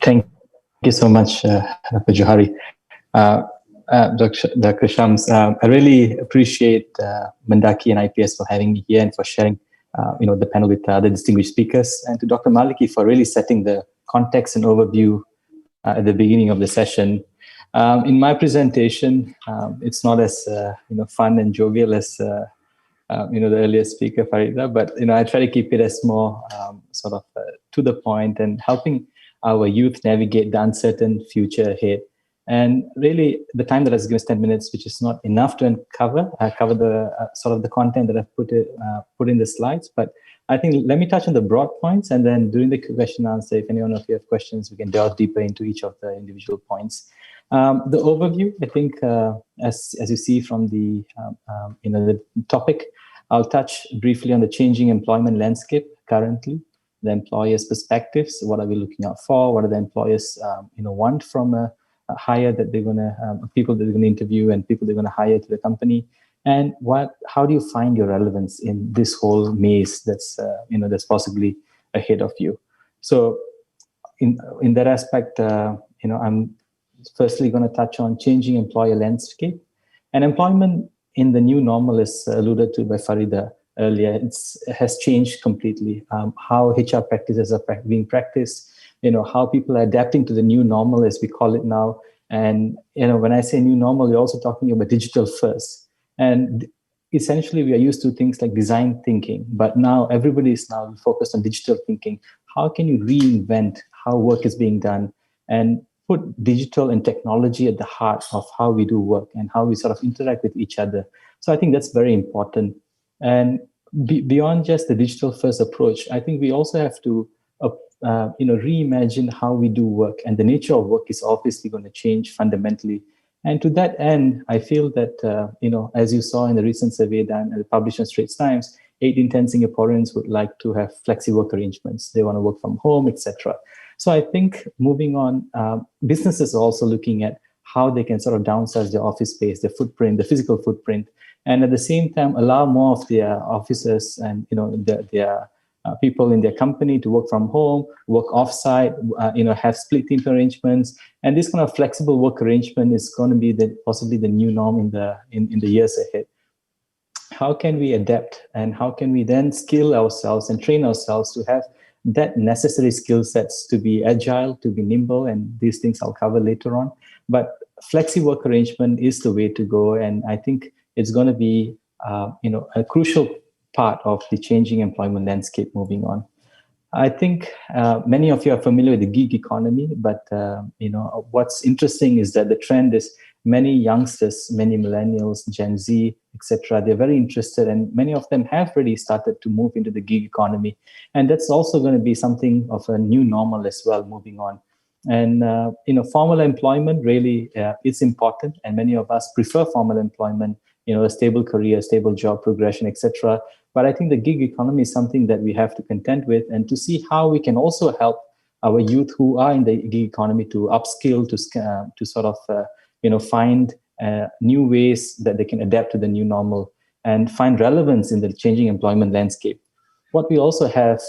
Thank you so much, Dr. Johari. Dr. Shams, I really appreciate MENDAKI and IPS for having me here and for sharing the panel with other distinguished speakers, and to Dr. Maliki for really setting the context and overview at the beginning of the session. In my presentation, it's not as fun and jovial as the earlier speaker, Farida, but I try to keep it as more to the point and helping our youth navigate the uncertain future ahead. And really, the time that I was given is 10 minutes, which is not enough to cover the the content that I've put in the slides. But I think let me touch on the broad points, and then during the question and answer, if anyone of you have questions, we can delve deeper into each of the individual points. The overview, I think, as you see from the the topic, I'll touch briefly on the changing employment landscape currently, the employers' perspectives. What are we looking out for? What are the employers want from a hire that they're gonna people that they're gonna interview and people they're gonna hire to the company, and how do you find your relevance in this whole maze that's that's possibly ahead of you? So in that aspect, I'm firstly going to touch on changing employer landscape and employment in the new normal, as alluded to by Farida earlier. It has changed completely. How HR practices are being practiced, how people are adapting to the new normal, as we call it now. And, when I say new normal, we're also talking about digital first. And essentially, we are used to things like design thinking, but now everybody is now focused on digital thinking. How can you reinvent how work is being done and put digital and technology at the heart of how we do work and how we sort of interact with each other? So I think that's very important. And beyond just the digital first approach, I think we also have to reimagine how we do work, and the nature of work is obviously going to change fundamentally. And to that end, I feel that as you saw in the recent survey done and published in Straits Times, 8 in 10 Singaporeans would like to have flexi work arrangements. They want to work from home, etc. So I think moving on, businesses are also looking at how they can sort of downsize their office space, their footprint, the physical footprint, and at the same time allow more of their officers and their people in their company to work from home, work offsite, have split team arrangements, and this kind of flexible work arrangement is going to be possibly the new norm in the years ahead. How can we adapt, and how can we then skill ourselves and train ourselves to have that necessary skill sets to be agile, to be nimble, and these things I'll cover later on. But flexi work arrangement is the way to go, and I think it's going to be a crucial part of the changing employment landscape moving on. I think many of you are familiar with the gig economy, but what's interesting is that the trend is many youngsters, many millennials, Gen Z, etc. They're very interested, and many of them have already started to move into the gig economy, and that's also going to be something of a new normal as well moving on. And formal employment really is important, and many of us prefer formal employment. A stable career, stable job progression, etc. But I think the gig economy is something that we have to contend with, and to see how we can also help our youth who are in the gig economy to upskill, to sort of find new ways that they can adapt to the new normal and find relevance in the changing employment landscape. What we also have,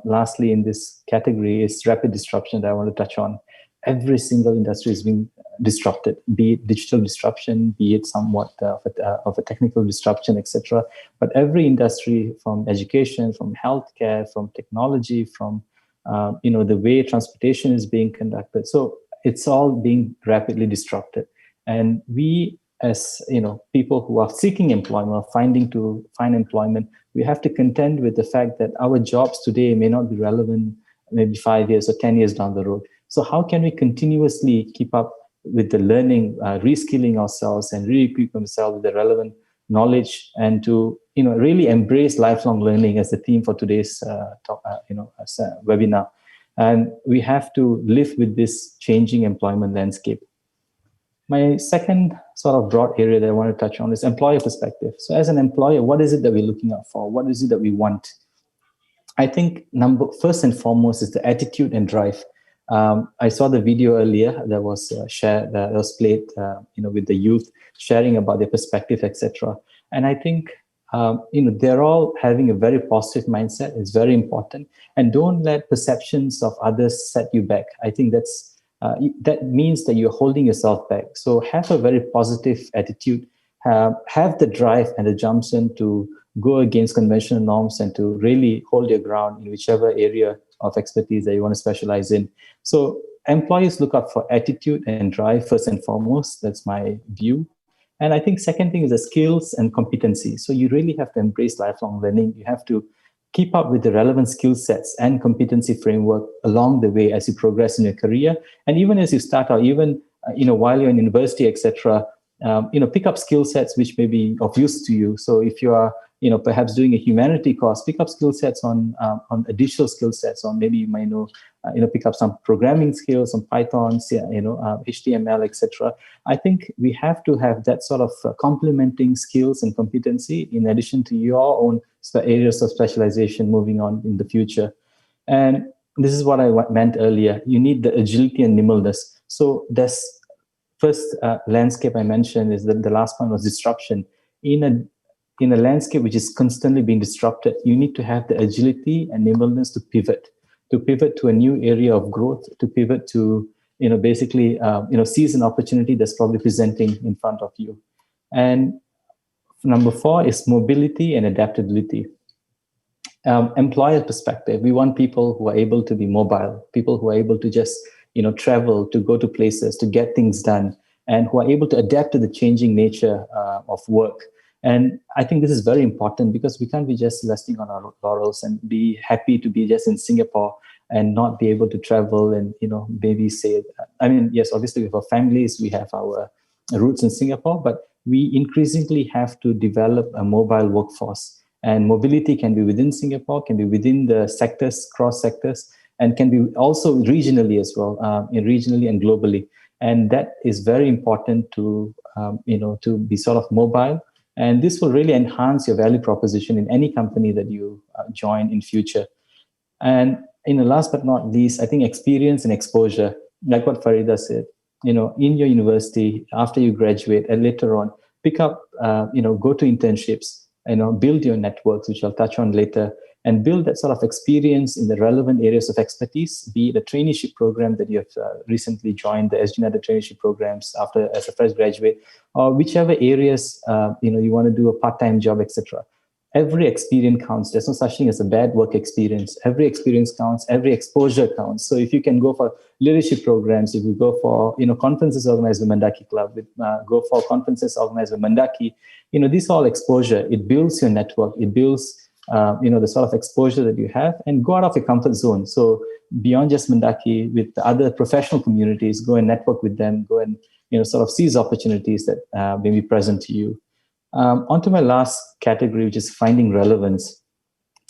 lastly, in this category is rapid disruption that I want to touch on. Every single industry is being disrupted, be it digital disruption, be it somewhat of a technical disruption, etc. But every industry, from education, from healthcare, from technology, from the way transportation is being conducted, so it's all being rapidly disrupted. And we, as people who are seeking employment or find employment, we have to contend with the fact that our jobs today may not be relevant maybe 5 years or 10 years down the road. So how can we continuously keep up with the learning, reskilling ourselves and re-equip ourselves with the relevant knowledge, and to really embrace lifelong learning as the theme for today's webinar. And we have to live with this changing employment landscape. My second sort of broad area that I want to touch on is employer perspective. So as an employer, what is it that we're looking out for? What is it that we want? I think first and foremost is the attitude and drive. I saw the video earlier that was shared, that was played, with the youth sharing about their perspective, etc. And I think they're all having a very positive mindset. It's very important. And don't let perceptions of others set you back. I think that means that you're holding yourself back. So have a very positive attitude, have the drive and the gumption to go against conventional norms and to really hold your ground in whichever area of expertise that you want to specialize in. So employees look out for attitude and drive first and foremost. That's my view. And I think second thing is the skills and competency. So you really have to embrace lifelong learning. You have to keep up with the relevant skill sets and competency framework along the way as you progress in your career. And even as you start out, even while you're in university, etc., pick up skill sets which may be of use to you. So if you are perhaps doing a humanity course, pick up skill sets on additional skill sets, or maybe you might pick up some programming skills on Python, HTML, etc. I think we have to have that sort of complementing skills and competency in addition to your own areas of specialization moving on in the future. And this is what I meant earlier. You need the agility and nimbleness. So this first landscape I mentioned is that the last one was disruption. In a landscape which is constantly being disrupted, you need to have the agility and nimbleness to pivot to a new area of growth, to pivot to, seize an opportunity that's probably presenting in front of you. And number 4 is mobility and adaptability. Employer perspective, we want people who are able to be mobile, people who are able to just, travel, to go to places, to get things done, and who are able to adapt to the changing nature of work. And I think this is very important because we can't be just resting on our laurels and be happy to be just in Singapore and not be able to travel and, maybe say, yes, obviously we have our families, we have our roots in Singapore, but we increasingly have to develop a mobile workforce. And mobility can be within Singapore, can be within the sectors, cross sectors, and can be also regionally as well, regionally and globally. And that is very important to be sort of mobile. And this will really enhance your value proposition in any company that you join in future. And last but not least, I think experience and exposure, like what Farida said, in your university, after you graduate and later on, pick up, go to internships, build your networks, which I'll touch on later, and build that sort of experience in the relevant areas of expertise, be it a traineeship program that you have recently joined, the SGNATA traineeship programs as a fresh graduate, or whichever areas, you want to do a part-time job, etc. Every experience counts. There's no such thing as a bad work experience. Every experience counts. Every exposure counts. So if you can go for leadership programs, if you go for conferences organized by Mendaki Club, go for conferences organized by Mendaki, this all exposure. It builds your network. It builds the sort of exposure that you have, and go out of your comfort zone. So beyond just Mendaki, with the other professional communities, go and network with them. Go and sort of seize opportunities that may be present to you. On to my last category, which is finding relevance.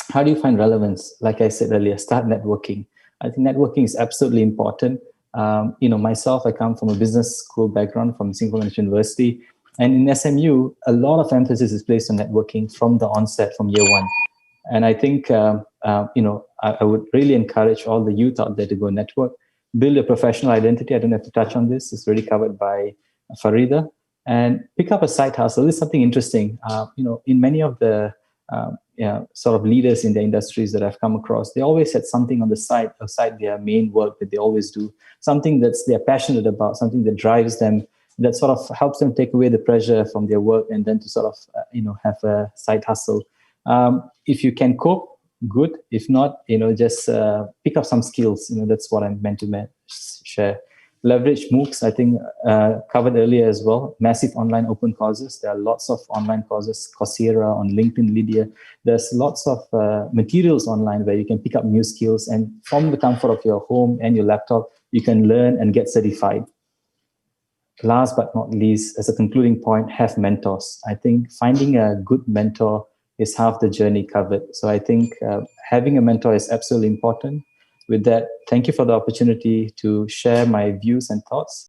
How do you find relevance? Like I said earlier, start networking. I think networking is absolutely important. Myself, I come from a business school background from Singapore Management University. And in SMU, a lot of emphasis is placed on networking from the onset, from year one. And I think, I would really encourage all the youth out there to go network, build a professional identity. I don't have to touch on this. It's already covered by Farida. And pick up a side hustle. This is something interesting. In many of the sort of leaders in the industries that I've come across, they always had something on the side, outside their main work that they always do, something they're passionate about, something that drives them, that sort of helps them take away the pressure from their work, and then to sort of, have a side hustle. If you can cope, good. If not, just pick up some skills. That's what I'm meant to share. Leverage MOOCs, I think, covered earlier as well. Massive online open courses. There are lots of online courses, Coursera, on LinkedIn, Lydia. There's lots of materials online where you can pick up new skills. And from the comfort of your home and your laptop, you can learn and get certified. Last but not least, as a concluding point, have mentors. I think finding a good mentor is half the journey covered. So I think having a mentor is absolutely important. With that, thank you for the opportunity to share my views and thoughts.